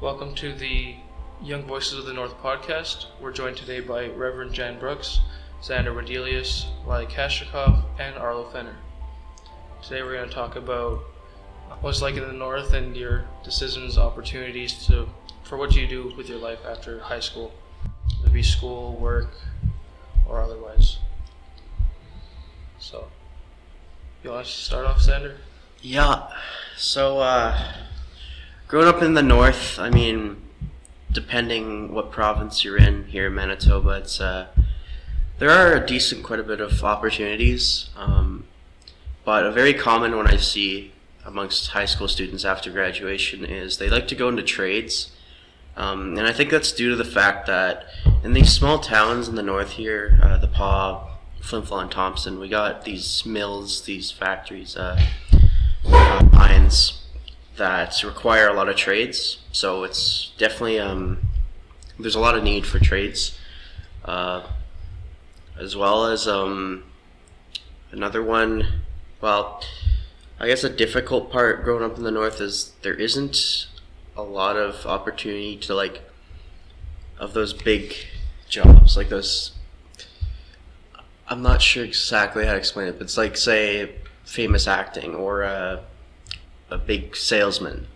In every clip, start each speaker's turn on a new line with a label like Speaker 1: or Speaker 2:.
Speaker 1: Welcome to the Young Voices of the North podcast. We're joined today by Reverend Jan Brooks, Xander Wedelius, Lai Kashikov, and Arlo Fenner. Today we're going to talk about what's like in the North and your decisions, opportunities for what you do with your life after high school, whether it be school, work, or otherwise. So, you want us to start off, Xander?
Speaker 2: Yeah, so growing up in the North, depending what province you're in here in Manitoba, it's there are quite a bit of opportunities, but a very common one I see amongst high school students after graduation is they like to go into trades, and I think that's due to the fact that in these small towns in the North here, the Paw, Flin Flon, Thompson, we got these mills, these factories, mines that require a lot of trades, so it's definitely there's a lot of need for trades, as well as another one. Well, I guess a difficult part growing up in the North is there isn't a lot of opportunity to of those big jobs, like those. I'm not sure exactly how to explain it, but it's like, say, famous acting or a big salesman.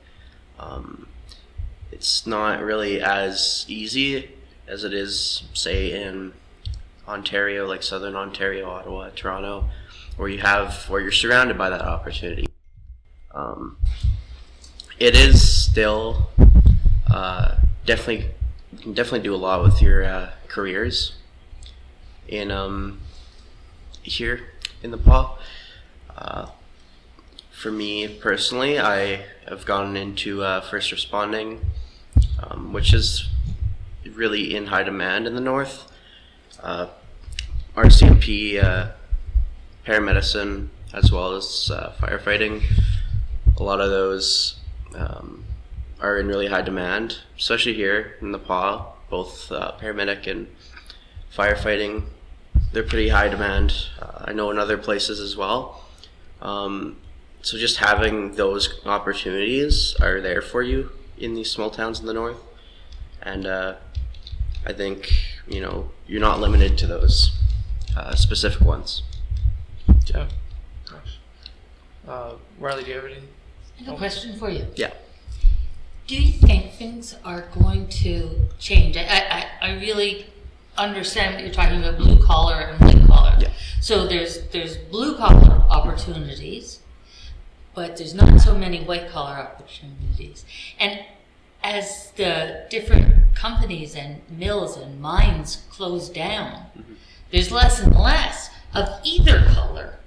Speaker 2: It's not really as easy as it is, say, in Ontario, like Southern Ontario, Ottawa, Toronto, where you're surrounded by that opportunity. It is still definitely, you can definitely do a lot with your careers in here in the Paw. For me personally, I have gone into first responding, which is really in high demand in the North. RCMP, paramedicine, as well as firefighting. A lot of those are in really high demand, especially here in the Paw. Both paramedic and firefighting, they're pretty high demand. I know in other places as well. So just having those opportunities are there for you in these small towns in the North. And I think, you're not limited to those specific ones.
Speaker 1: Yeah. Nice. Riley, do you have anything?
Speaker 3: I have a question for you.
Speaker 2: Yeah.
Speaker 3: Do you think things are going to change? I really understand what you're talking about, blue collar and white collar.
Speaker 2: Yeah.
Speaker 3: So there's blue collar opportunities, but there's not so many white collar opportunities. And as the different companies and mills and mines close down, there's less and less of either color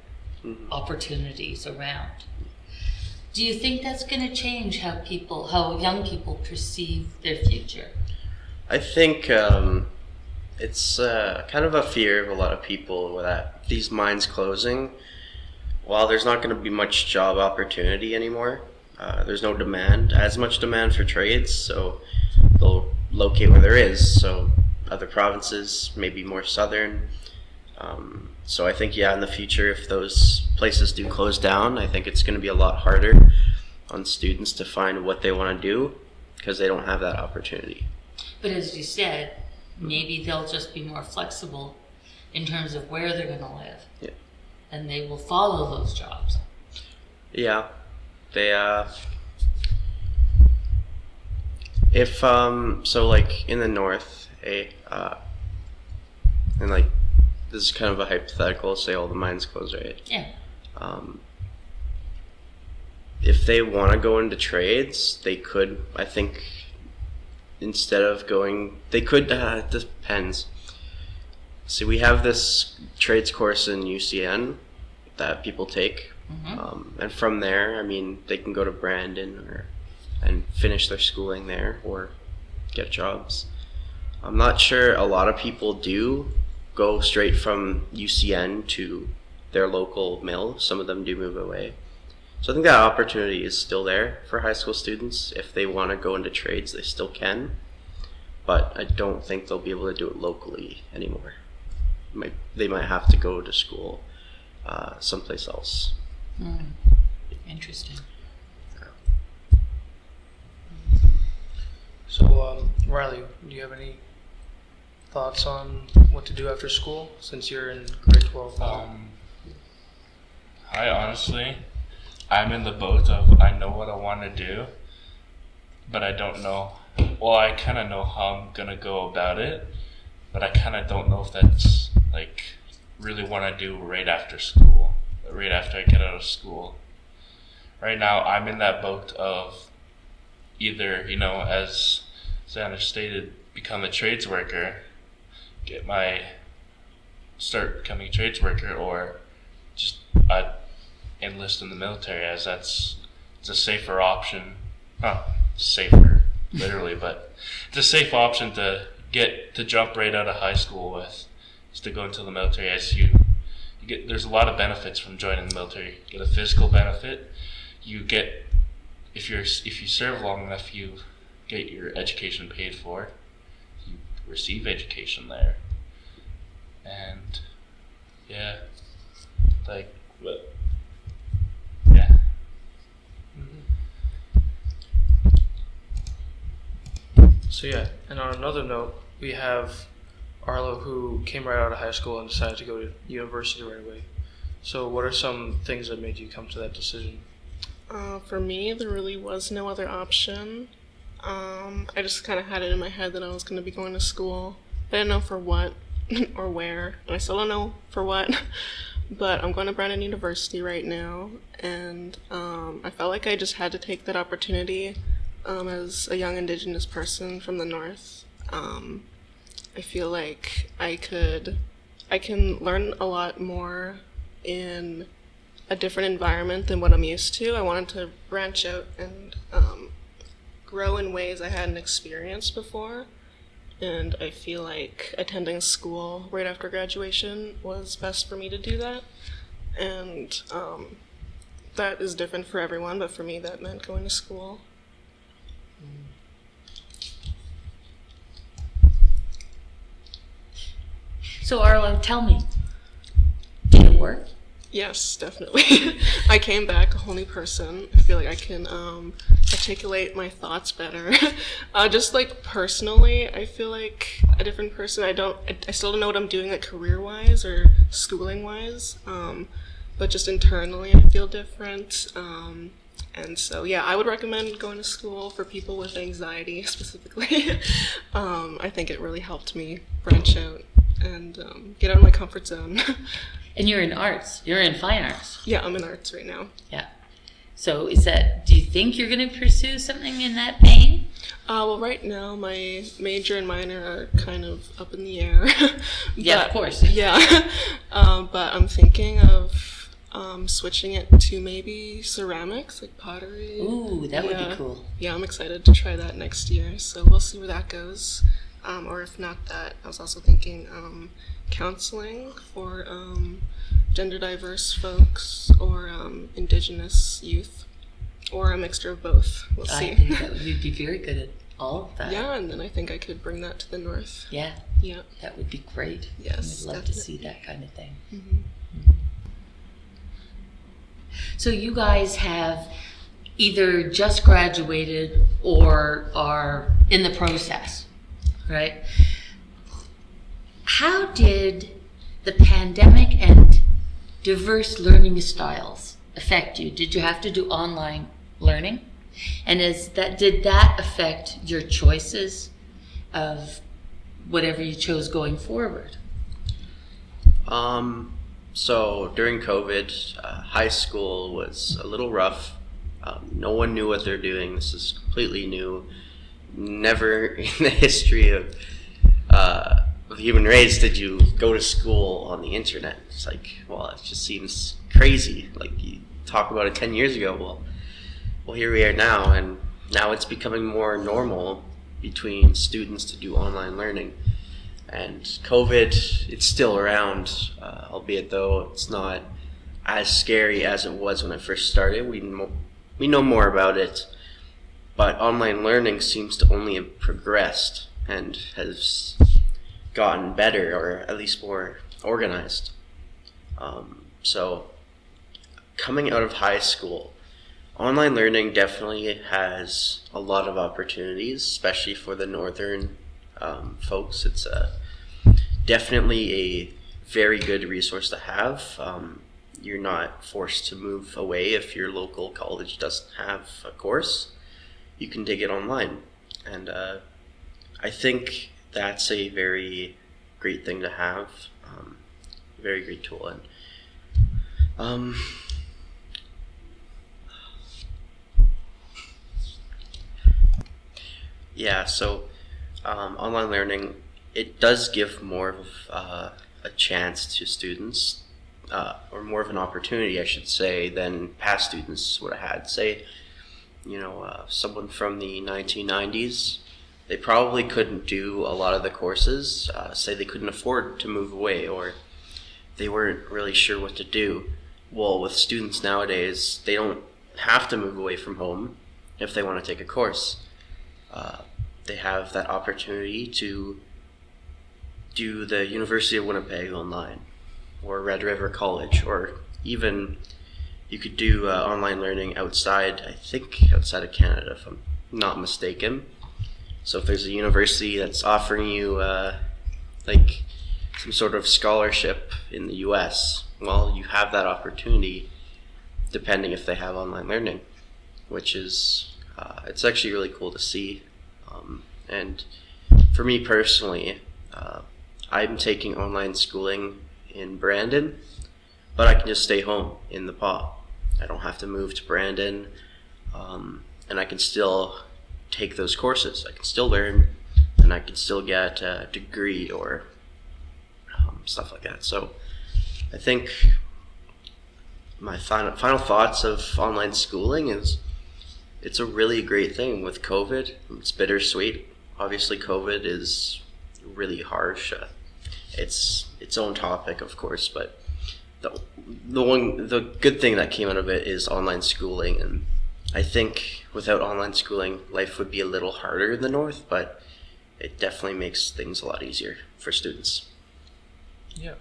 Speaker 3: opportunities around. Do you think that's going to change how young people perceive their future?
Speaker 2: I think it's kind of a fear of a lot of people that these mines closing, while there's not going to be much job opportunity anymore, there's no as much demand for trades, so they'll locate where there is, so other provinces, maybe more southern. So I think, in the future, if those places do close down, I think it's going to be a lot harder on students to find what they want to do because they don't have that opportunity.
Speaker 3: But as you said, maybe they'll just be more flexible in terms of where they're going to live.
Speaker 2: Yeah.
Speaker 3: And they will follow those jobs.
Speaker 2: Yeah. They, if, so like in the North, and like, this is kind of a hypothetical, say all the mines close, right?
Speaker 3: Yeah.
Speaker 2: If they want to go into trades, they could, I think, instead of going, they could, it depends. See, we have this trades course in UCN that people take, and from there, they can go to Brandon and finish their schooling there or get jobs. I'm not sure a lot of people do go straight from UCN to their local mill. Some of them do move away. So I think that opportunity is still there for high school students. If they want to go into trades, they still can. But I don't think they'll be able to do it locally anymore. They might have to go to school someplace else.
Speaker 3: Interesting.
Speaker 1: Riley, do you have any thoughts on what to do after school since you're in grade 12 now?
Speaker 4: I'm in the boat of I know what I want to do, but I don't know. Well, I kind of know how I'm going to go about it, but I kind of don't know if that's really want to do right after school, right after I get out of school. Right now, I'm in that boat of either, as Xander stated, become a trades worker, start becoming a trades worker, or just enlist in the military, as it's a safer option. Not safer, literally, but it's a safe option to jump right out of high school with, is to go into the military. As you get, there's a lot of benefits from joining the military. You get a physical benefit. You get, if you serve long enough, you get your education paid for. You receive education there, and yeah.
Speaker 1: So yeah, and on another note, we have Arlo, who came right out of high school and decided to go to university right away. So what are some things that made you come to that decision?
Speaker 5: For me, there really was no other option. I just kind of had it in my head that I was going to be going to school. I didn't know for what or where, and I still don't know for what. But I'm going to Brandon University right now, and I felt like I just had to take that opportunity as a young Indigenous person from the North. I feel like I can learn a lot more in a different environment than what I'm used to. I wanted to branch out and grow in ways I hadn't experienced before. And I feel like attending school right after graduation was best for me to do that. And that is different for everyone, but for me that meant going to school.
Speaker 3: So Arlo, tell me, did it work?
Speaker 5: Yes, definitely. I came back a whole new person. I feel like I can articulate my thoughts better. Just personally, I feel like a different person. I still don't know what I'm doing career-wise or schooling-wise, but just internally I feel different. And so, yeah, I would recommend going to school for people with anxiety specifically. I think it really helped me branch out and get out of my comfort zone.
Speaker 3: And you're in arts. You're in fine arts.
Speaker 5: Yeah, I'm in arts right now.
Speaker 3: Yeah. So do you think you're going to pursue something in that vein?
Speaker 5: Well, right now my major and minor are kind of up in the air.
Speaker 3: Yeah, of course.
Speaker 5: Yeah. But I'm thinking of switching it to maybe ceramics, like pottery.
Speaker 3: Ooh, that would be cool.
Speaker 5: Yeah, I'm excited to try that next year. So we'll see where that goes. Or if not that, I was also thinking counseling for gender diverse folks or Indigenous youth, or a mixture of both. We'll see.
Speaker 3: I think that you'd be very good at all of that.
Speaker 5: Yeah, and then I think I could bring that to the North.
Speaker 3: Yeah.
Speaker 5: Yeah.
Speaker 3: That would be great.
Speaker 5: Yes,
Speaker 3: I'd love to see that kind of thing.
Speaker 5: Mm-hmm.
Speaker 3: So you guys have either just graduated or are in the process, right? How did the pandemic and diverse learning styles affect you? Did you have to do online learning? And did that affect your choices of whatever you chose going forward?
Speaker 2: So during COVID, high school was a little rough. No one knew what they're doing. This is completely new. Never in the history of the human race did you go to school on the internet. It's like, well, it just seems crazy. Like, you talk about it 10 years ago. Well, here we are now, and now it's becoming more normal between students to do online learning. And COVID, it's still around, albeit though it's not as scary as it was when it first started. We know more about it, but online learning seems to only have progressed and has gotten better, or at least more organized. So coming out of high school, Online learning definitely has a lot of opportunities, especially for the northern folks. It's definitely a very good resource to have. You're not forced to move away if your local college doesn't have a course. You can take it online. And I think that's a very great thing to have, very great tool. And yeah, so online learning, it does give more of a chance to students, or more of an opportunity, I should say, than past students would have had. Say, someone from the 1990s, they probably couldn't do a lot of the courses. Say they couldn't afford to move away, or they weren't really sure what to do. Well, with students nowadays, they don't have to move away from home if they want to take a course. They have that opportunity to do the University of Winnipeg online, or Red River College, or even you could do online learning outside of Canada, if I'm not mistaken. So if there's a university that's offering you like some sort of scholarship in the US, well, you have that opportunity depending if they have online learning, which is it's actually really cool to see. And for me personally, I'm taking online schooling in Brandon, but I can just stay home in the Paw. I don't have to move to Brandon, and I can still take those courses. I can still learn, and I can still get a degree or stuff like that. So I think my final thoughts of online schooling is it's a really great thing with COVID. It's bittersweet. Obviously, COVID is really harsh. It's its own topic, of course, but the good thing that came out of it is online schooling. And I think without online schooling, life would be a little harder in the north, but it definitely makes things a lot easier for students.
Speaker 1: Yeah.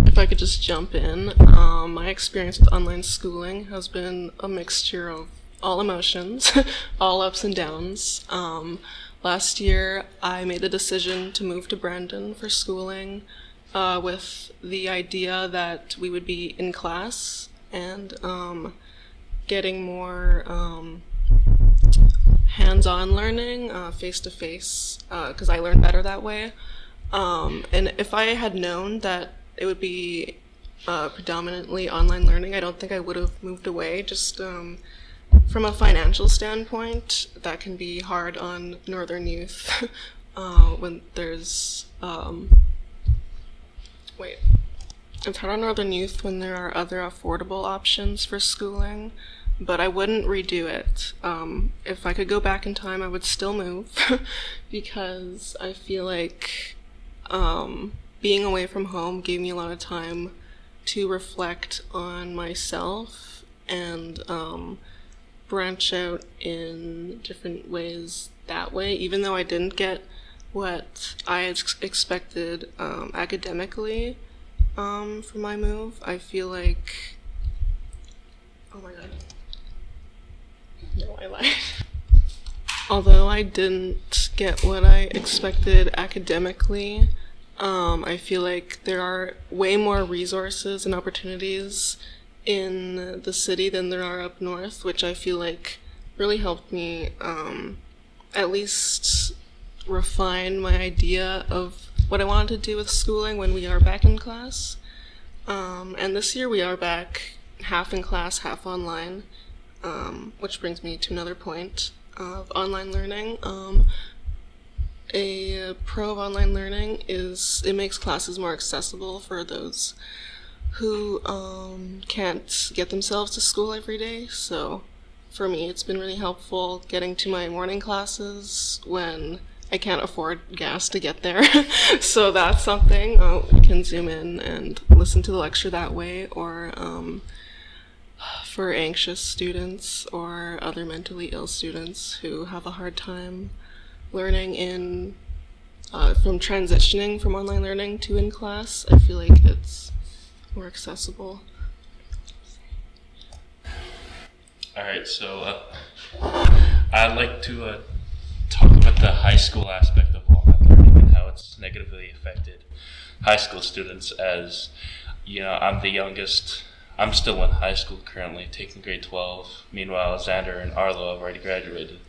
Speaker 5: If I could just jump in, my experience with online schooling has been a mixture of all emotions, all ups and downs. Last year, I made a decision to move to Brandon for schooling with the idea that we would be in class and getting more hands-on learning, face-to-face, because I learn better that way. And if I had known that it would be predominantly online learning, I don't think I would have moved away. Just from a financial standpoint, that can be hard on northern youth when there's it's hard on northern youth when there are other affordable options for schooling, but I wouldn't redo it. If I could go back in time, I would still move because I feel like being away from home gave me a lot of time to reflect on myself and branch out in different ways that way, even though I didn't get what I expected academically for my move. I feel like, oh my god, no, I lied. Although I didn't get what I expected academically, I feel like there are way more resources and opportunities in the city than there are up north, which I feel like really helped me at least refine my idea of what I wanted to do with schooling when we are back in class. And this year we are back half in class, half online, which brings me to another point of online learning. A pro of online learning is it makes classes more accessible for those who can't get themselves to school every day. So for me, it's been really helpful getting to my morning classes when I can't afford gas to get there. So that's something. We can zoom in and listen to the lecture that way, or for anxious students or other mentally ill students who have a hard time learning in from transitioning from online learning to in class, I feel like it's more accessible.
Speaker 4: All right, so I'd like to talk about the high school aspect of online learning and how it's negatively affected high school students. As you know, I'm the youngest. I'm still in high school currently, taking grade 12. Meanwhile, Xander and Arlo have already graduated.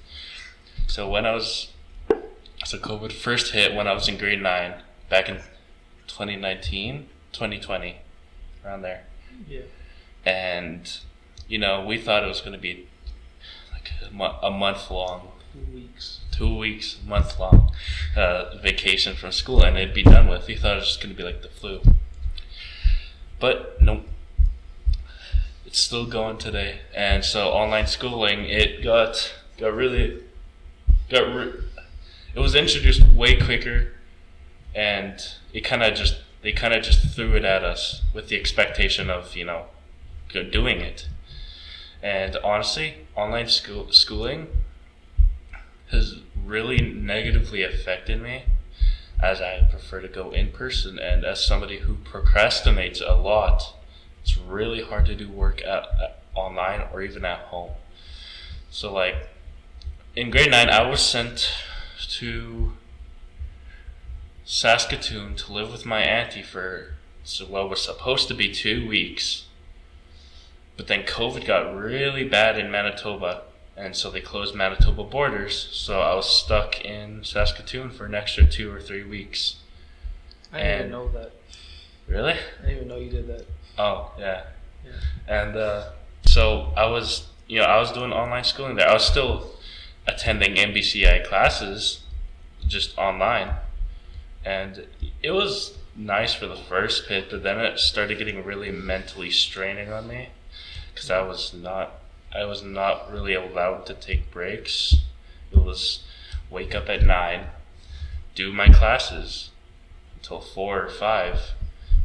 Speaker 4: So COVID first hit when I was in grade 9, back in 2019, 2020, around there.
Speaker 1: Yeah.
Speaker 4: And, we thought it was going to be like a month long, 2 weeks, month long vacation from school, and it'd be done with. We thought it was just going to be like the flu. But nope. It's still going today. And so online schooling, it it was introduced way quicker, and they kind of just threw it at us with the expectation of doing it. And honestly, online schooling has really negatively affected me, as I prefer to go in person, and as somebody who procrastinates a lot, it's really hard to do work online or even at home. So like in grade 9, I was sent to Saskatoon to live with my auntie for what was supposed to be 2 weeks. But then COVID got really bad in Manitoba, and so they closed Manitoba borders. So I was stuck in Saskatoon for an extra 2 or 3 weeks.
Speaker 1: I didn't even know that.
Speaker 4: Really?
Speaker 1: I didn't even know you did that.
Speaker 4: Oh, yeah.
Speaker 1: Yeah.
Speaker 4: And so I was doing online schooling there. I was still attending MBCI classes, just online. And it was nice for the first bit, but then it started getting really mentally straining on me, because I was not really allowed to take breaks. It was wake up at 9, do my classes until 4 or 5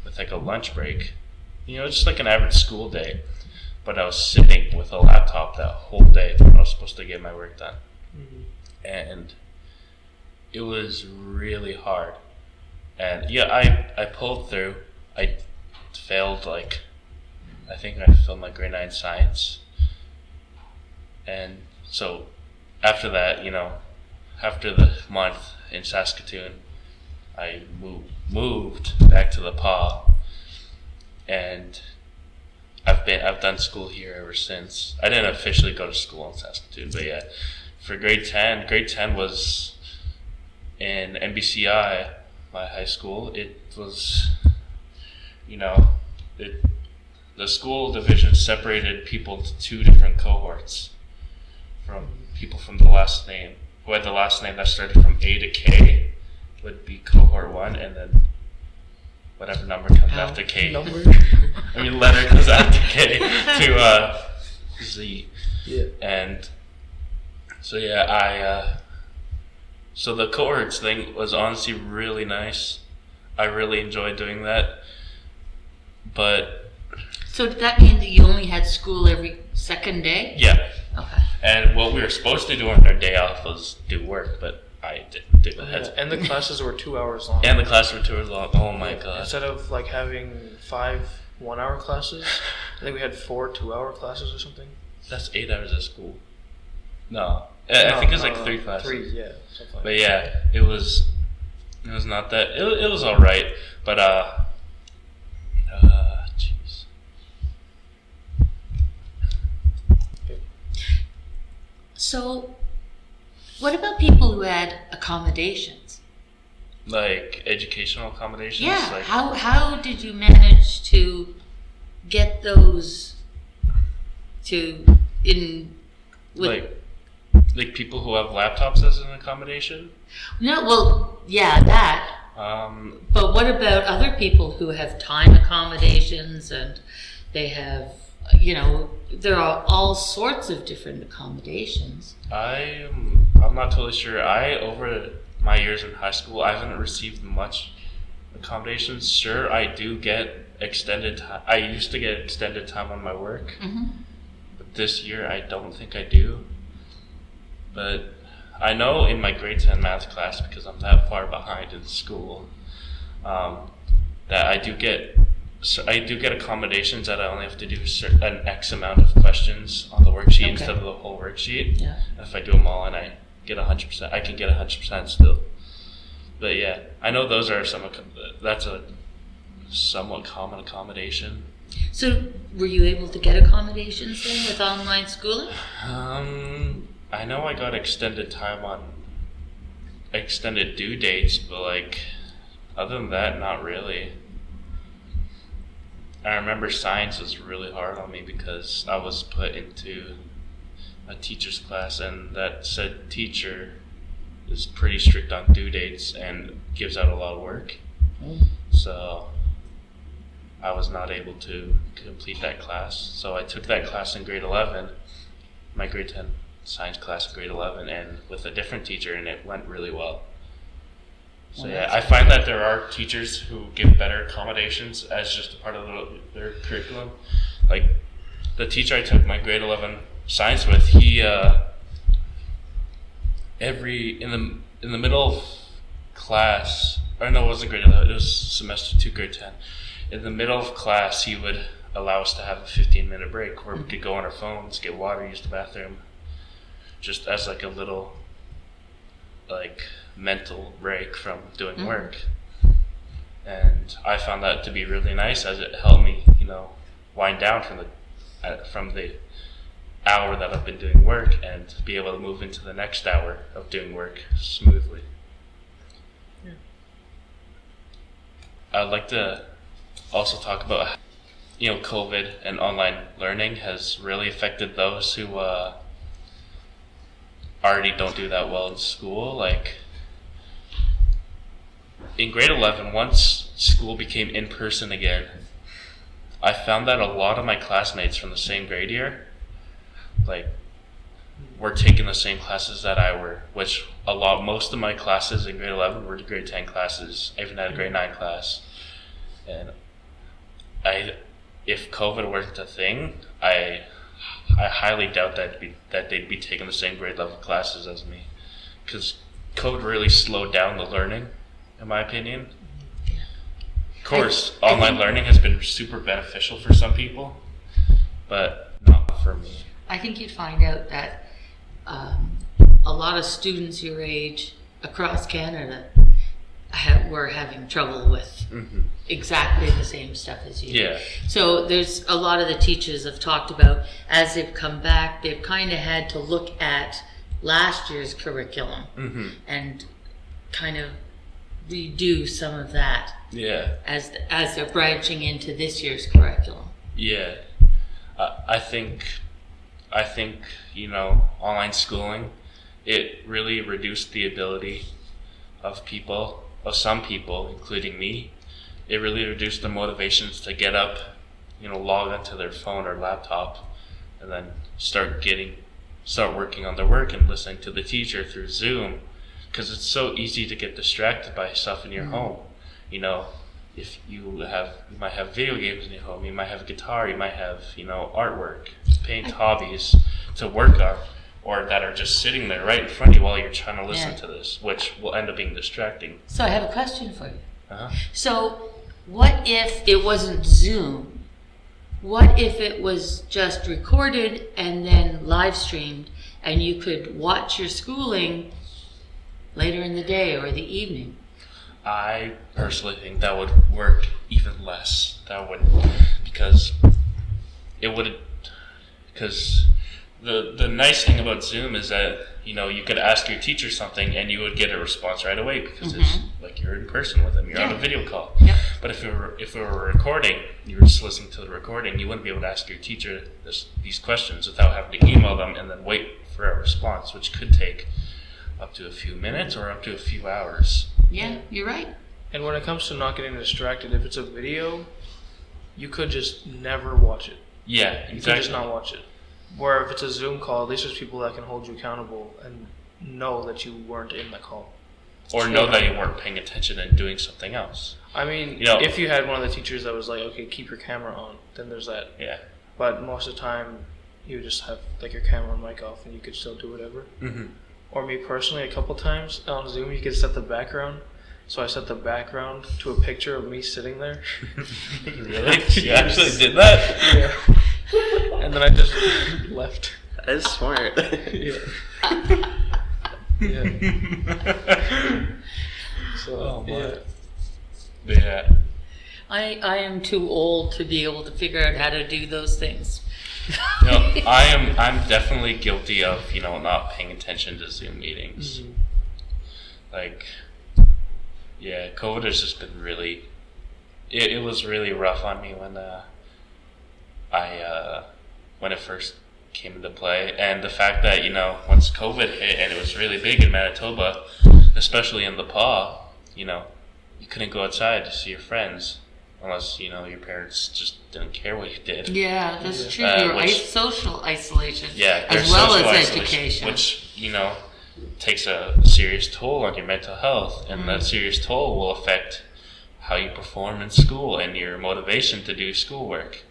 Speaker 4: with like a lunch break. Just like an average school day. But I was sitting with a laptop that whole day when I was supposed to get my work done.
Speaker 1: Mm-hmm.
Speaker 4: And it was really hard. And yeah, I pulled through. I failed I think I failed my grade 9 science. And so after that, after the month in Saskatoon, I moved back to the PA. And I've done school here ever since. I didn't officially go to school in Saskatoon, but yeah, for grade 10 was in MBCI, my high school. It was, the school division separated people into 2 different cohorts, from people from the last name, who had the last name that started from A to K would be cohort 1, and then whatever number comes after K. Letter comes after K to Z.
Speaker 1: Yeah.
Speaker 4: And so yeah, so the cohorts thing was honestly really nice. I really enjoyed doing that. But
Speaker 3: So did that mean that you only had school every second day?
Speaker 4: yeah.
Speaker 3: Okay.
Speaker 4: And what we were supposed to do on our day off was do work, but I didn't do it.
Speaker 1: And the classes were 2 hours long.
Speaker 4: And the class were 2 hours long. Oh my god.
Speaker 1: Instead of having 5 1-hour classes, I think we had 4 2-hour classes or something.
Speaker 4: That's 8 hours of school. No. I think it was 3 classes.
Speaker 1: 3, yeah. Something like
Speaker 4: But yeah, it was not that. It was alright. But, jeez.
Speaker 3: So, what about people who had accommodations?
Speaker 4: Like educational accommodations?
Speaker 3: Yeah.
Speaker 4: Like,
Speaker 3: How did you manage to get those
Speaker 4: like people who have laptops as an accommodation?
Speaker 3: No, well, yeah, that. But what about other people who have time accommodations, and they have, there are all sorts of different accommodations.
Speaker 4: I'm not totally sure. Over my years in high school, I haven't received much accommodations. Sure, I do get extended time. I used to get extended time on my work.
Speaker 3: Mm-hmm.
Speaker 4: But this year, I don't think I do. But I know in my grade 10 math class, because I'm that far behind in school, that I do get So I do get accommodations that I only have to do an X amount of questions on the worksheet instead of the whole worksheet.
Speaker 3: Yeah.
Speaker 4: And if I do them all and I get 100%, I can get 100% still. But yeah, I know those are that's a somewhat common accommodation.
Speaker 3: So were you able to get accommodations then with online schooling?
Speaker 4: I know I got extended time on extended due dates, but like other than that, not really. I remember science was really hard on me because I was put into a teacher's class, and that said teacher is pretty strict on due dates and gives out a lot of work. So I was not able to complete that class. So I took that class in grade 11, my grade 10 science class in grade 11, and with a different teacher, and it went really well. So yeah, I find that there are teachers who give better accommodations as just a part of their curriculum. Like the teacher I took my grade 11 science with, he in the middle of class, or no, it wasn't grade 11, it was semester 2, grade 10. In the middle of class, he would allow us to have a 15-minute break where we could go on our phones, get water, use the bathroom, just as like a little like mental break from doing work. And I found that to be really nice, as it helped me, wind down from the hour that I've been doing work and be able to move into the next hour of doing work smoothly.
Speaker 1: Yeah.
Speaker 4: I'd like to also talk about how, COVID and online learning has really affected those who already don't do that well in school. Like in grade 11, once school became in person again, I found that a lot of my classmates from the same grade year, like, were taking the same classes that I were, which most of my classes in grade 11 were grade 10 classes. I even had a grade 9 class. And if COVID weren't a thing, I highly doubt that they'd be taking the same grade level classes as me, because COVID really slowed down the learning, in my opinion. Of course, online learning has been super beneficial for some people, but not for me.
Speaker 3: I think you'd find out that a lot of students your age across Canada were having trouble with exactly the same stuff as you.
Speaker 4: Yeah.
Speaker 3: So there's a lot of the teachers have talked about, as they've come back, they've kind of had to look at last year's curriculum and kind of redo some of that.
Speaker 4: Yeah.
Speaker 3: As they're branching into this year's curriculum.
Speaker 4: Yeah. I think online schooling, it really reduced the ability of some people, including me. It really reduced the motivations to get up, log onto their phone or laptop, and then start working on their work and listening to the teacher through Zoom, because it's so easy to get distracted by stuff in your home. If you might have video games in your home, you might have a guitar, you might have, artwork, paint hobbies to work on, or that are just sitting there right in front of you while you're trying to listen to this, which will end up being distracting.
Speaker 3: So I have a question for you.
Speaker 4: Uh-huh.
Speaker 3: So what if it wasn't Zoom? What if it was just recorded and then live streamed, and you could watch your schooling later in the day or the evening?
Speaker 4: I personally think that would work even less. Because the nice thing about Zoom is that you could ask your teacher something and you would get a response right away, because it's like you're in person with them, you're on a video call.
Speaker 3: Yep.
Speaker 4: But if it were recording, you were just listening to the recording, you wouldn't be able to ask your teacher these questions without having to email them and then wait for a response, which could take up to a few minutes or up to a few hours.
Speaker 3: Yeah, you're right.
Speaker 1: And when it comes to not getting distracted, if it's a video, you could just never watch it.
Speaker 4: Yeah,
Speaker 1: You
Speaker 4: exactly.
Speaker 1: could just not watch it. Where if it's a Zoom call, at least there's people that can hold you accountable and know that you weren't in the call.
Speaker 4: Or know that you weren't paying attention and doing something else.
Speaker 1: I mean, if you had one of the teachers that was like, okay, keep your camera on, then there's that.
Speaker 4: Yeah.
Speaker 1: But most of the time, you just have like your camera and mic off and you could still do whatever.
Speaker 4: Mm-hmm.
Speaker 1: Or me personally, a couple times on Zoom, you could set the background so I set the background to a picture of me sitting there.
Speaker 4: Really? You actually did that?
Speaker 1: Yeah. And then I just left.
Speaker 2: That is smart.
Speaker 1: Yeah. Yeah. So,
Speaker 4: Oh, my.
Speaker 1: yeah.
Speaker 4: Yeah.
Speaker 3: I am too old to be able to figure out how to do those things.
Speaker 4: No, I'm definitely guilty of, not paying attention to Zoom meetings.
Speaker 1: Mhm.
Speaker 4: Like, yeah, COVID has just been really, it was really rough on me when when it first came into play. And the fact that, once COVID hit and it was really big in Manitoba, especially in the PAW, you couldn't go outside to see your friends unless, your parents just didn't care what you did.
Speaker 3: Yeah, that's true. Your social isolation,
Speaker 4: Yeah,
Speaker 3: as
Speaker 4: there's
Speaker 3: well
Speaker 4: social
Speaker 3: as
Speaker 4: isolation,
Speaker 3: education.
Speaker 4: which takes a serious toll on your mental health, and that serious toll will affect how you perform in school and your motivation to do schoolwork.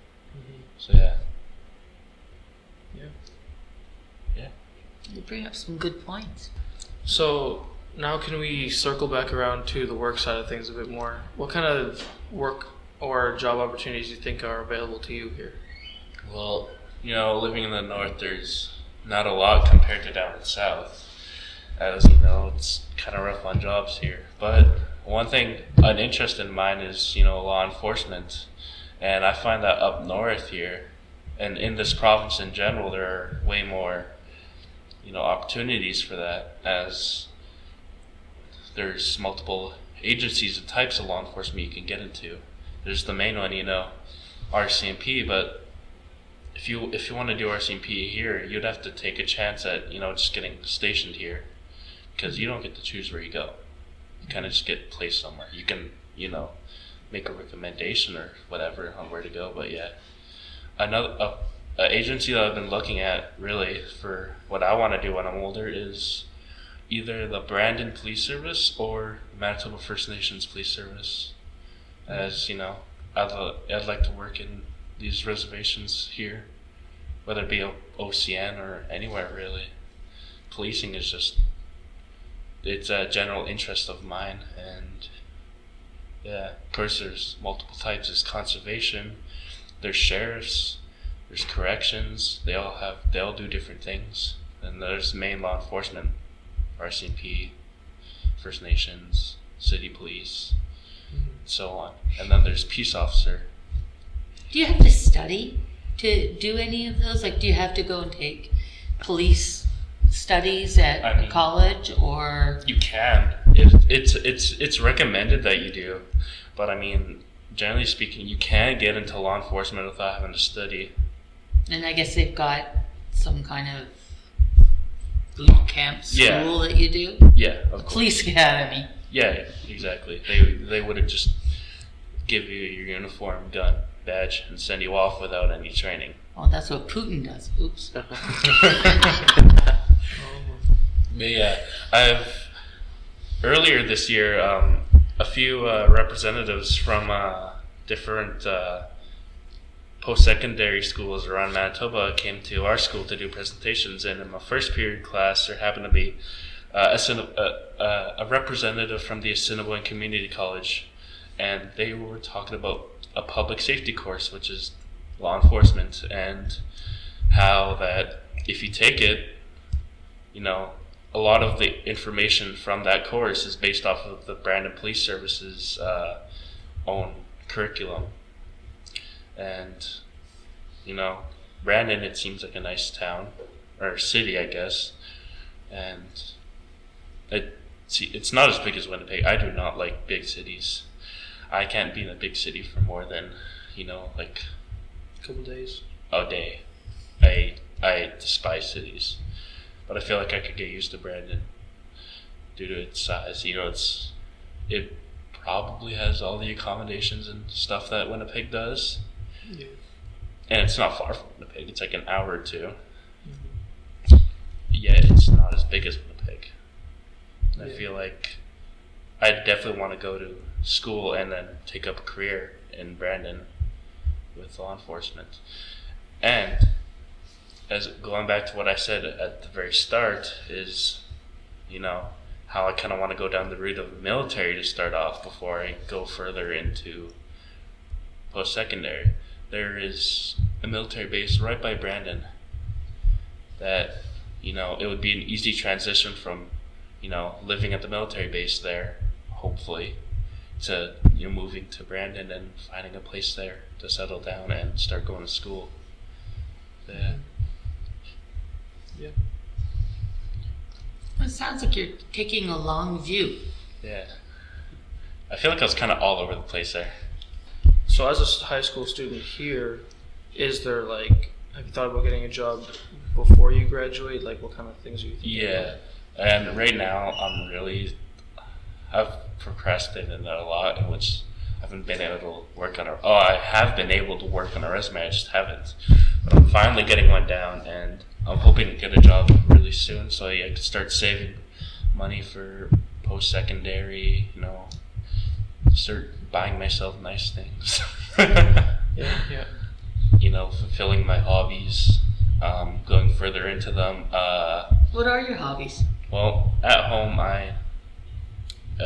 Speaker 4: So yeah.
Speaker 3: You bring up some good points.
Speaker 1: So now can we circle back around to the work side of things a bit more? What kind of work or job opportunities do you think are available to you here?
Speaker 4: Well, living in the north, there's not a lot compared to down in the south. As you know, it's kind of rough on jobs here. But one thing, an interest in mine is, law enforcement. And I find that up north here, and in this province in general, there are way more, opportunities for that, as there's multiple agencies and types of law enforcement you can get into. There's the main one, RCMP, but if you want to do RCMP here, you'd have to take a chance at, just getting stationed here, because you don't get to choose where you go. You kind of just get placed somewhere. You can, make a recommendation or whatever on where to go, but yeah. Another agency that I've been looking at really for what I want to do when I'm older is either the Brandon Police Service or Manitoba First Nations Police Service. As I'd like to work in these reservations here, whether it be OCN or anywhere really. Policing is it's a general interest of mine, and yeah, of course there's multiple types. There's conservation, there's sheriffs, there's corrections. They all do different things. And there's main law enforcement, RCMP, First Nations, city police, so on. And then there's peace officer.
Speaker 3: Do you have to study to do any of those? Like, do you have to go and take police studies at college, or?
Speaker 4: You can. It's recommended that you do, but generally speaking, you can get into law enforcement without having to study.
Speaker 3: And I guess they've got some kind of boot camp school that you do?
Speaker 4: Yeah, of course.
Speaker 3: Police academy.
Speaker 4: Yeah, exactly. They wouldn't just give you your uniform, gun, badge, and send you off without any training.
Speaker 3: Oh, that's what Putin does. Oops.
Speaker 4: But yeah, earlier this year, a few representatives from different post-secondary schools around Manitoba came to our school to do presentations, and in my first period class there happened to be a representative from the Assiniboine Community College, and they were talking about a public safety course, which is law enforcement, and how that if you take it, a lot of the information from that course is based off of the Brandon Police Service's own curriculum. And, Brandon, it seems like a nice town, or city, I guess. And it's not as big as Winnipeg. I do not like big cities. I can't be in a big city for more than, like
Speaker 1: A couple days.
Speaker 4: a day. I despise cities. But I feel like I could get used to Brandon due to its size. It probably has all the accommodations and stuff that Winnipeg does.
Speaker 1: Yeah.
Speaker 4: And it's not far from Winnipeg. It's like an hour or two. Yeah, it's not as big as Winnipeg. And I feel like I definitely want to go to school and then take up a career in Brandon with law enforcement. And as going back to what I said at the very start is, how I kind of want to go down the route of the military to start off before I go further into post-secondary. There is a military base right by Brandon that, it would be an easy transition from, living at the military base there, hopefully, to, moving to Brandon and finding a place there to settle down and start going to school. Yeah.
Speaker 3: It sounds like you're taking a long view.
Speaker 4: Yeah. I feel like I was kind of all over the place there.
Speaker 1: So as a high school student here, have you thought about getting a job before you graduate? Like, what kind of things are you thinking
Speaker 4: Yeah. And right now, I've procrastinated a lot, in which I haven't been able to work on I have been able to work on a resume, I just haven't. But I'm finally getting one down, and I'm hoping to get a job really soon, so I can start saving money for post-secondary, start buying myself nice things.
Speaker 1: Yeah.
Speaker 4: Fulfilling my hobbies, going further into them.
Speaker 3: What are your hobbies?
Speaker 4: Well, at home, I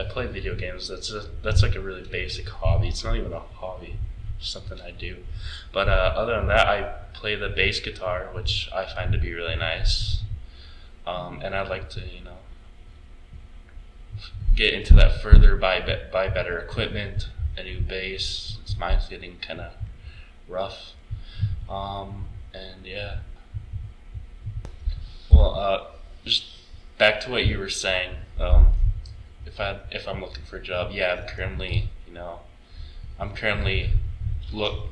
Speaker 4: play video games. That's like a really basic hobby. It's not even a hobby, it's something I do. But other than that, I play the bass guitar, which I find to be really nice. And I'd like to, get into that further, buy better equipment, a new bass. Mine's getting kind of rough. And yeah. Well, just back to what you were saying. If I'm looking for a job, yeah, I'm currently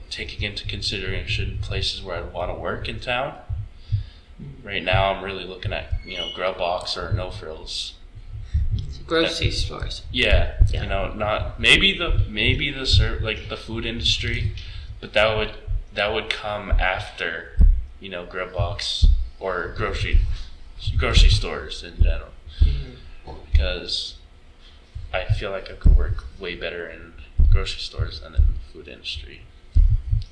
Speaker 4: taking into consideration places where I want to work in town. Right now, I'm really looking at grub box or no frills.
Speaker 3: Grocery stores.
Speaker 4: Yeah, not maybe the food industry, but that would come after grub box or grocery stores in general, because I feel like I could work way better in grocery stores than in the food industry.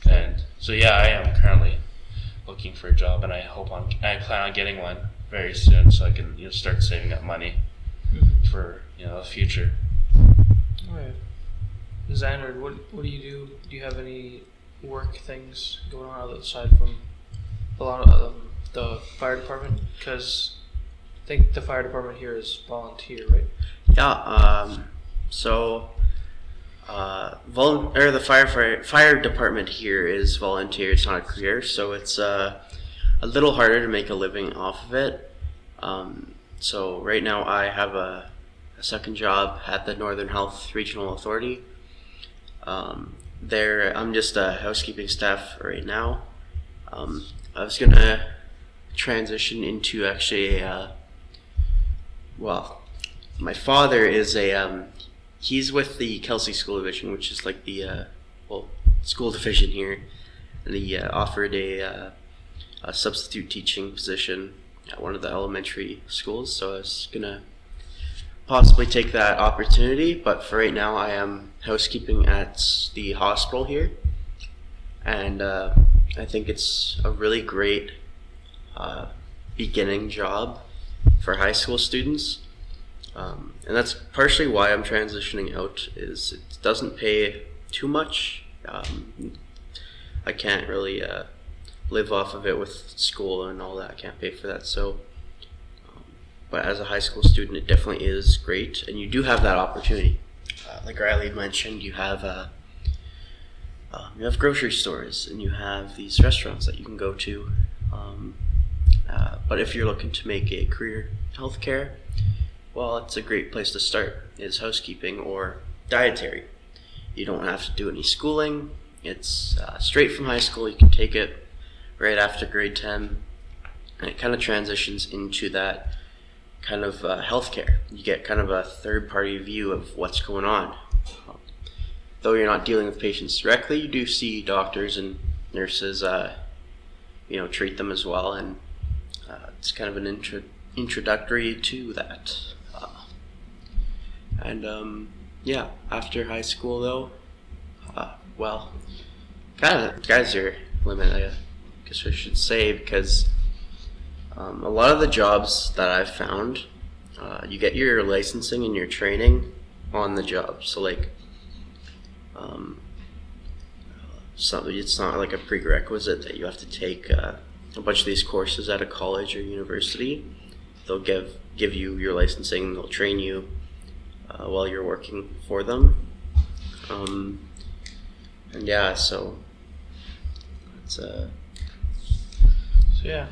Speaker 4: And so yeah, I am currently looking for a job, and I plan on getting one very soon, so I can start saving up money for the future.
Speaker 1: All right. Xander, what do you do? Do you have any work things going on outside from a lot of the fire department? Because I think the fire department here is volunteer, right?
Speaker 2: Yeah. The fire department here is volunteer. It's not a career, so it's a little harder to make a living off of it. So right now I have a second job at the Northern Health Regional Authority. There, I'm just a housekeeping staff right now. I was gonna transition into actually my father is he's with the Kelsey School Division, which is like the school division here, and he offered a substitute teaching position at one of the elementary schools. So I was gonna possibly take that opportunity, but for right now, I am housekeeping at the hospital here, and I think it's a really great beginning job for high school students. And that's partially why I'm transitioning out, is it doesn't pay too much. I can't really live off of it with school and all that. I can't pay for that. So, but as a high school student, it definitely is great, and you do have that opportunity. Like Riley mentioned, you have grocery stores, and you have these restaurants that you can go to. But if you're looking to make a career in healthcare, well, it's a great place to start, is housekeeping or dietary. You don't have to do any schooling. It's straight from high school. You can take it right after grade 10, and it kind of transitions into that kind of healthcare. You get kind of a third-party view of what's going on. Though you're not dealing with patients directly, you do see doctors and nurses, treat them as well, and it's kind of an introductory to that. After high school though, kind of guys are limited, I guess I should say, because a lot of the jobs that I've found you get your licensing and your training on the job. So like, it's not like a prerequisite that you have to take a bunch of these courses at a college or university. They'll give you your licensing. They'll train you while you're working for them. And yeah, so it's
Speaker 1: So yeah,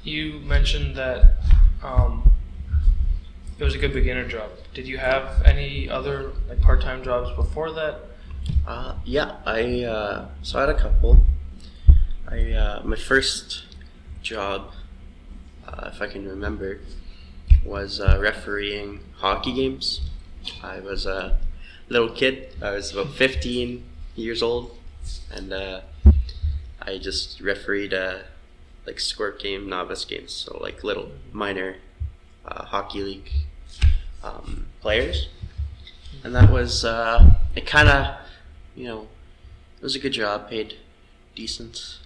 Speaker 1: you mentioned that it was a good beginner job. Did you have any other like part-time jobs before that?
Speaker 2: yeah, so I had a couple. My first job, if I can remember, was refereeing hockey games. I was a little kid. I was about 15 years old, and I just refereed like squirt game, novice games, so like little minor hockey league players. And that was it kind of, it was a good job, paid decent.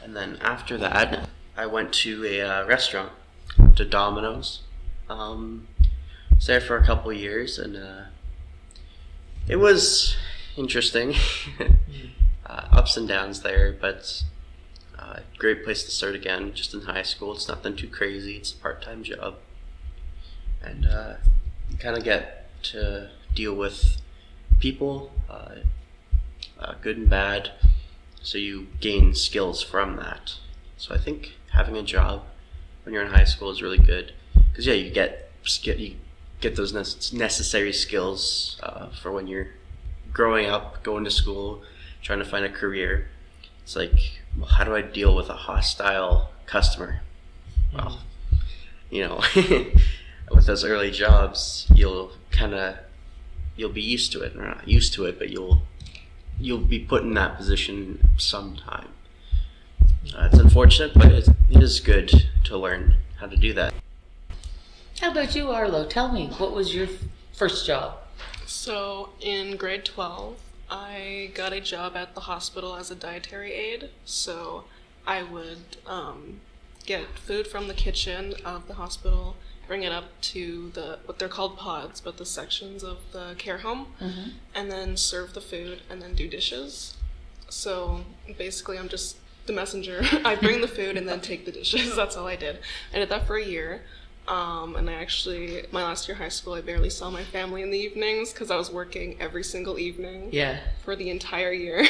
Speaker 2: And then after that, I went to a restaurant, to Domino's. Was there for a couple years, and it was interesting. Ups and downs there, but great place to start again, just in high school. It's nothing too crazy. It's a part-time job. And you kind of get to deal with people, good and bad, so you gain skills from that. So I think having a job when you're in high school is really good, because yeah, you get those necessary skills for when you're growing up, going to school, trying to find a career. It's like, well, how do I deal with a hostile customer? Well, with those early jobs, you'll be used to it, or not used to it, but you'll be put in that position sometime. It's unfortunate, but it is good to learn how to do that.
Speaker 3: How about you, Arlo? Tell me, what was your first job?
Speaker 5: So in grade 12, I got a job at the hospital as a dietary aide. So I would get food from the kitchen of the hospital, bring it up to what they're called pods, but the sections of the care home, and then serve the food and then do dishes. So basically I'm just the messenger. I bring the food and then take the dishes. That's all I did. I did that for a year. And my last year of high school, I barely saw my family in the evenings because I was working every single evening for the entire year.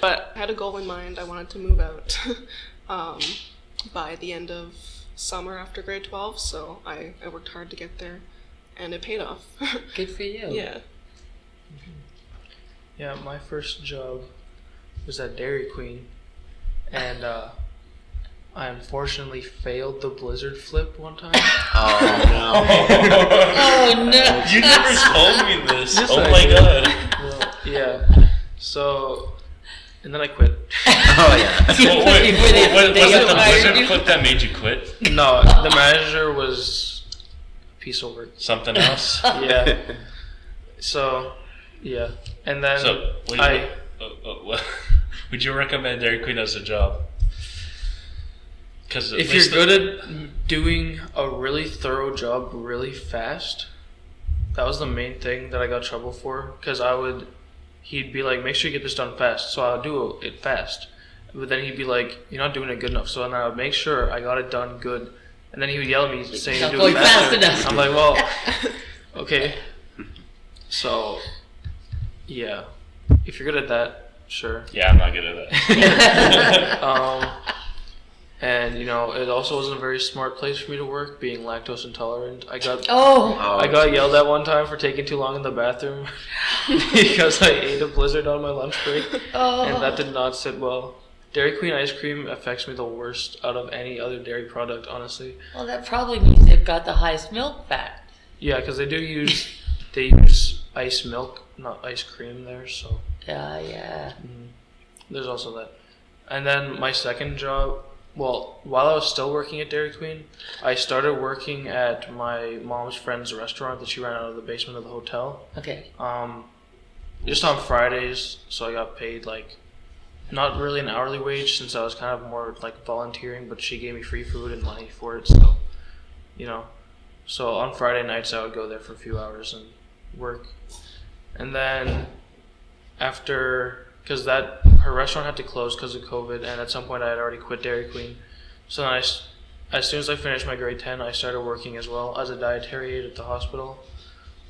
Speaker 5: But I had a goal in mind. I wanted to move out by the end of summer after grade 12, so I worked hard to get there, and it paid off.
Speaker 3: Good for you.
Speaker 5: Yeah.
Speaker 1: Yeah, my first job was at Dairy Queen, and I unfortunately failed the blizzard flip one time.
Speaker 2: Oh no!
Speaker 3: Oh no!
Speaker 4: You never told me this.
Speaker 1: Yes,
Speaker 4: Oh
Speaker 1: I
Speaker 4: my
Speaker 1: did.
Speaker 4: god.
Speaker 1: Well, yeah. So, and then I quit.
Speaker 2: Oh yeah.
Speaker 4: Was it the
Speaker 3: hired
Speaker 4: blizzard
Speaker 3: you?
Speaker 4: flip that made you quit?
Speaker 1: No, the manager was a piece of work.
Speaker 4: Something else?
Speaker 1: Yeah. So, yeah, and then
Speaker 4: So, would you recommend Dairy Queen as a job? Because
Speaker 1: if you're good at doing a really thorough job really fast, that was the main thing that I got in trouble for. Because he'd be like, make sure you get this done fast. So I would do it fast. But then he'd be like, you're not doing it good enough. So then I would make sure I got it done good. And then he would yell at me saying,
Speaker 3: Not
Speaker 1: do
Speaker 3: going
Speaker 1: it faster.
Speaker 3: fast enough.
Speaker 1: I'm like, well, okay. So, yeah. If you're good at that, sure.
Speaker 4: Yeah, I'm not good at that.
Speaker 1: And it also wasn't a very smart place for me to work, being lactose intolerant. I got yelled at one time for taking too long in the bathroom because I ate a blizzard on my lunch break, and that did not sit well. Dairy Queen ice cream affects me the worst out of any other dairy product, honestly.
Speaker 3: Well, that probably means they've got the highest milk fat.
Speaker 1: Yeah, because they use ice milk, not ice cream there, so.
Speaker 3: Yeah.
Speaker 1: There's also that. And then my second job, well, while I was still working at Dairy Queen, I started working at my mom's friend's restaurant that she ran out of the basement of the hotel.
Speaker 3: Okay.
Speaker 1: Just on Fridays, so I got paid not really an hourly wage since I was kind of more like volunteering, but she gave me free food and money for it, so So on Friday nights I would go there for a few hours and work. And then because her restaurant had to close because of COVID, and at some point I had already quit Dairy Queen. So then as soon as I finished my grade 10, I started working as well as a dietary aide at the hospital,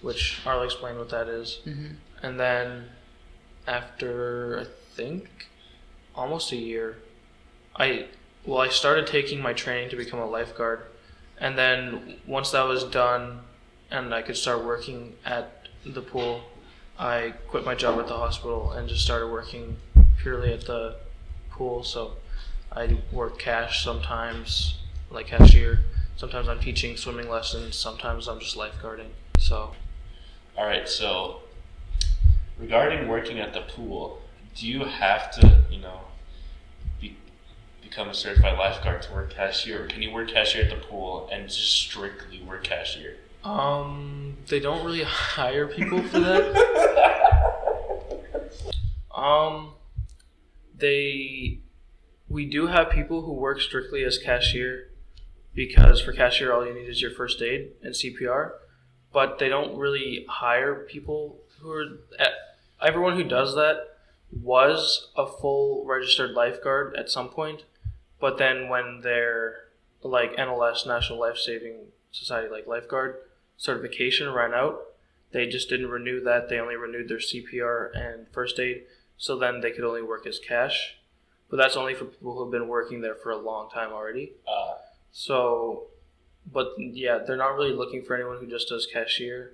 Speaker 1: which Arlo explained what that is.
Speaker 3: Mm-hmm.
Speaker 1: And then after, I think, almost a year, I started taking my training to become a lifeguard. And then once that was done and I could start working at the pool, I quit my job at the hospital and just started working purely at the pool. So I work cash sometimes, like cashier. Sometimes I'm teaching swimming lessons. Sometimes I'm just lifeguarding. So.
Speaker 4: All right. So regarding working at the pool, do you have to, become a certified lifeguard to work cashier, or can you work cashier at the pool and just strictly work cashier?
Speaker 1: They don't really hire people for that. We do have people who work strictly as cashier, because for cashier all you need is your first aid and CPR, but they don't really hire people who are. Everyone who does that was a full registered lifeguard at some point, but then when their like NLS, National Life Saving Society, like lifeguard certification ran out, they just didn't renew that. They only renewed their CPR and first aid, so then they could only work as cash. But that's only for people who have been working there for a long time already. But yeah, they're not really looking for anyone who just does cashier.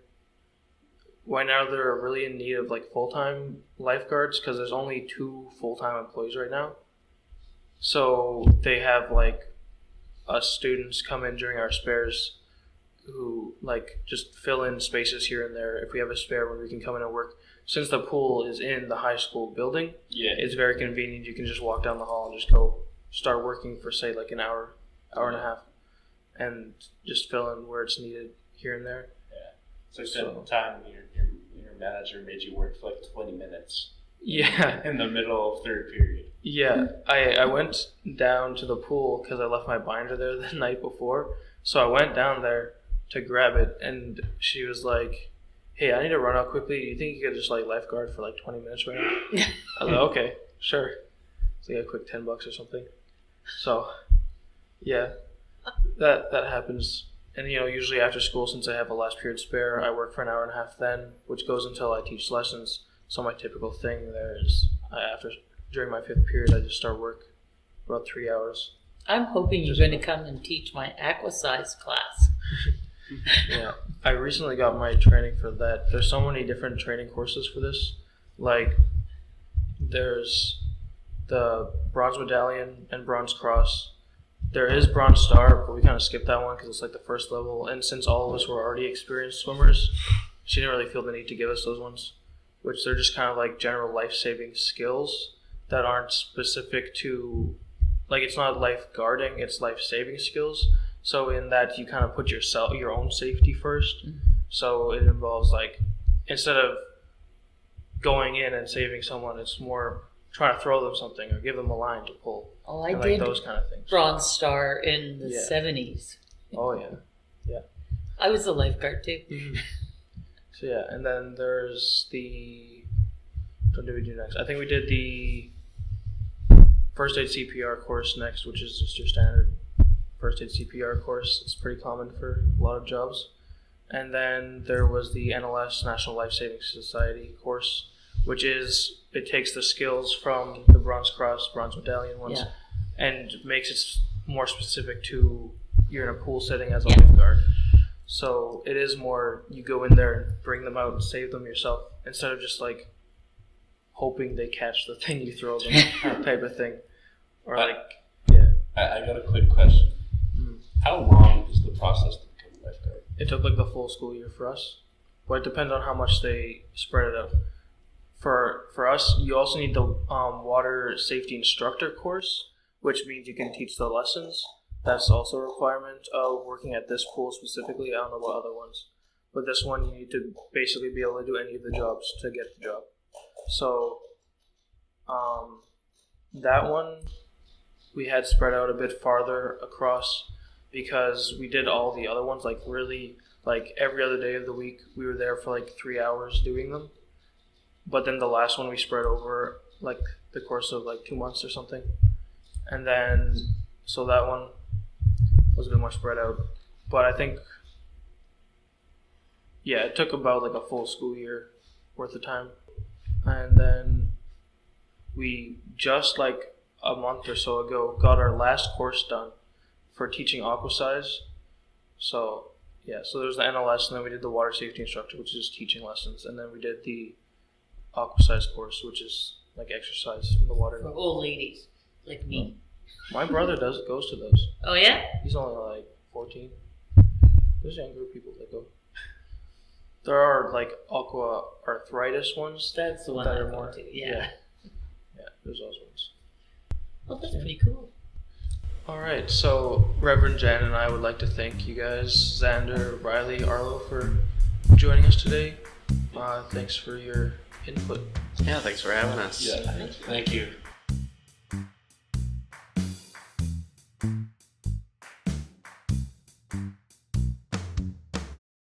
Speaker 1: Right now, they're really in need of like full-time lifeguards because there's only 2 full-time employees right now. So they have like us students come in during our spares who like just fill in spaces here and there. If we have a spare where we can come in and work, since the pool is in the high school building, it's very convenient. You can just walk down the hall and just go start working for say like an hour and a half, and just fill in where it's needed here and there.
Speaker 4: Yeah. So time your manager made you work for like 20 minutes.
Speaker 1: Yeah.
Speaker 4: In the middle of third period.
Speaker 1: Yeah, I went down to the pool because I left my binder there the night before. So I went down there to grab it, and she was like, "Hey, I need to run out quickly. Do you think you could just like lifeguard for like 20 minutes right now?" I was like, "Okay, sure." It's like a quick $10 or something. So, yeah, that happens. And usually after school, since I have a last period spare, I work for an hour and a half then, which goes until I teach lessons. So my typical thing there is during my 5th period, I just start work for about 3 hours.
Speaker 3: I'm hoping you're going to come and teach my aqua size class.
Speaker 1: Yeah, I recently got my training for that. There's so many different training courses for this. Like, there's the Bronze Medallion and Bronze Cross. There is Bronze Star, but we kind of skipped that one because it's like the first level. And since all of us were already experienced swimmers, she didn't really feel the need to give us those ones, which they're just kind of like general life-saving skills that aren't specific to, like, it's not lifeguarding, it's life-saving skills. So in that, you kind of put your own safety first. Mm-hmm. So it involves like, instead of going in and saving someone, it's more trying to throw them something or give them a line to pull.
Speaker 3: Oh, I
Speaker 1: and
Speaker 3: did
Speaker 1: like those kind of things.
Speaker 3: Bronze Star in the 70s.
Speaker 1: Oh yeah, yeah.
Speaker 3: I was a lifeguard too.
Speaker 1: Mm-hmm. So yeah, and then there's what did we do next? I think we did the first aid CPR course next, which is just your standard first aid CPR course. It's pretty common for a lot of jobs. And then there was the NLS, National Life Saving Society course, which is, it takes the skills from the Bronze Cross, Bronze Medallion ones, and makes it more specific to you're in a pool setting as a lifeguard. So it is more, you go in there and bring them out and save them yourself, instead of just like hoping they catch the thing you throw them, type of thing. Or
Speaker 4: I got a quick question. How long is the process to become a lifeguard?
Speaker 1: It took like the full school year for us, but it depends on how much they spread it out. For us, you also need the water safety instructor course, which means you can teach the lessons. That's also a requirement of working at this pool specifically. I don't know about other ones, but this one you need to basically be able to do any of the jobs to get the job. So that one we had spread out a bit farther across. because we did all the other ones like really like every other day of the week. We were there for like 3 hours doing them. But then the last one we spread over like the course of like 2 months or something. And then, so that one was a bit more spread out. But I think, yeah, it took about like a full school year worth of time. And then we just like a month or so ago got our last course done for teaching aqua size. So, yeah, so there was the NLS, and then we did the water safety instructor, which is teaching lessons. And then we did the aqua size course, which is like exercise in the water.
Speaker 3: For old ladies like me.
Speaker 1: My brother goes to those.
Speaker 3: Oh yeah?
Speaker 1: He's only like 14. There's younger people that go. There are like aqua arthritis ones.
Speaker 3: That's the one
Speaker 1: that
Speaker 3: I
Speaker 1: are
Speaker 3: go
Speaker 1: more.
Speaker 3: to.
Speaker 1: Yeah, there's those ones.
Speaker 3: Well, that's pretty cool.
Speaker 1: All right, so Reverend Jan and I would like to thank you guys, Xander, Riley, Arlo, for joining us today. Thanks for your input.
Speaker 2: Yeah, thanks for having us.
Speaker 4: Yeah, thank you.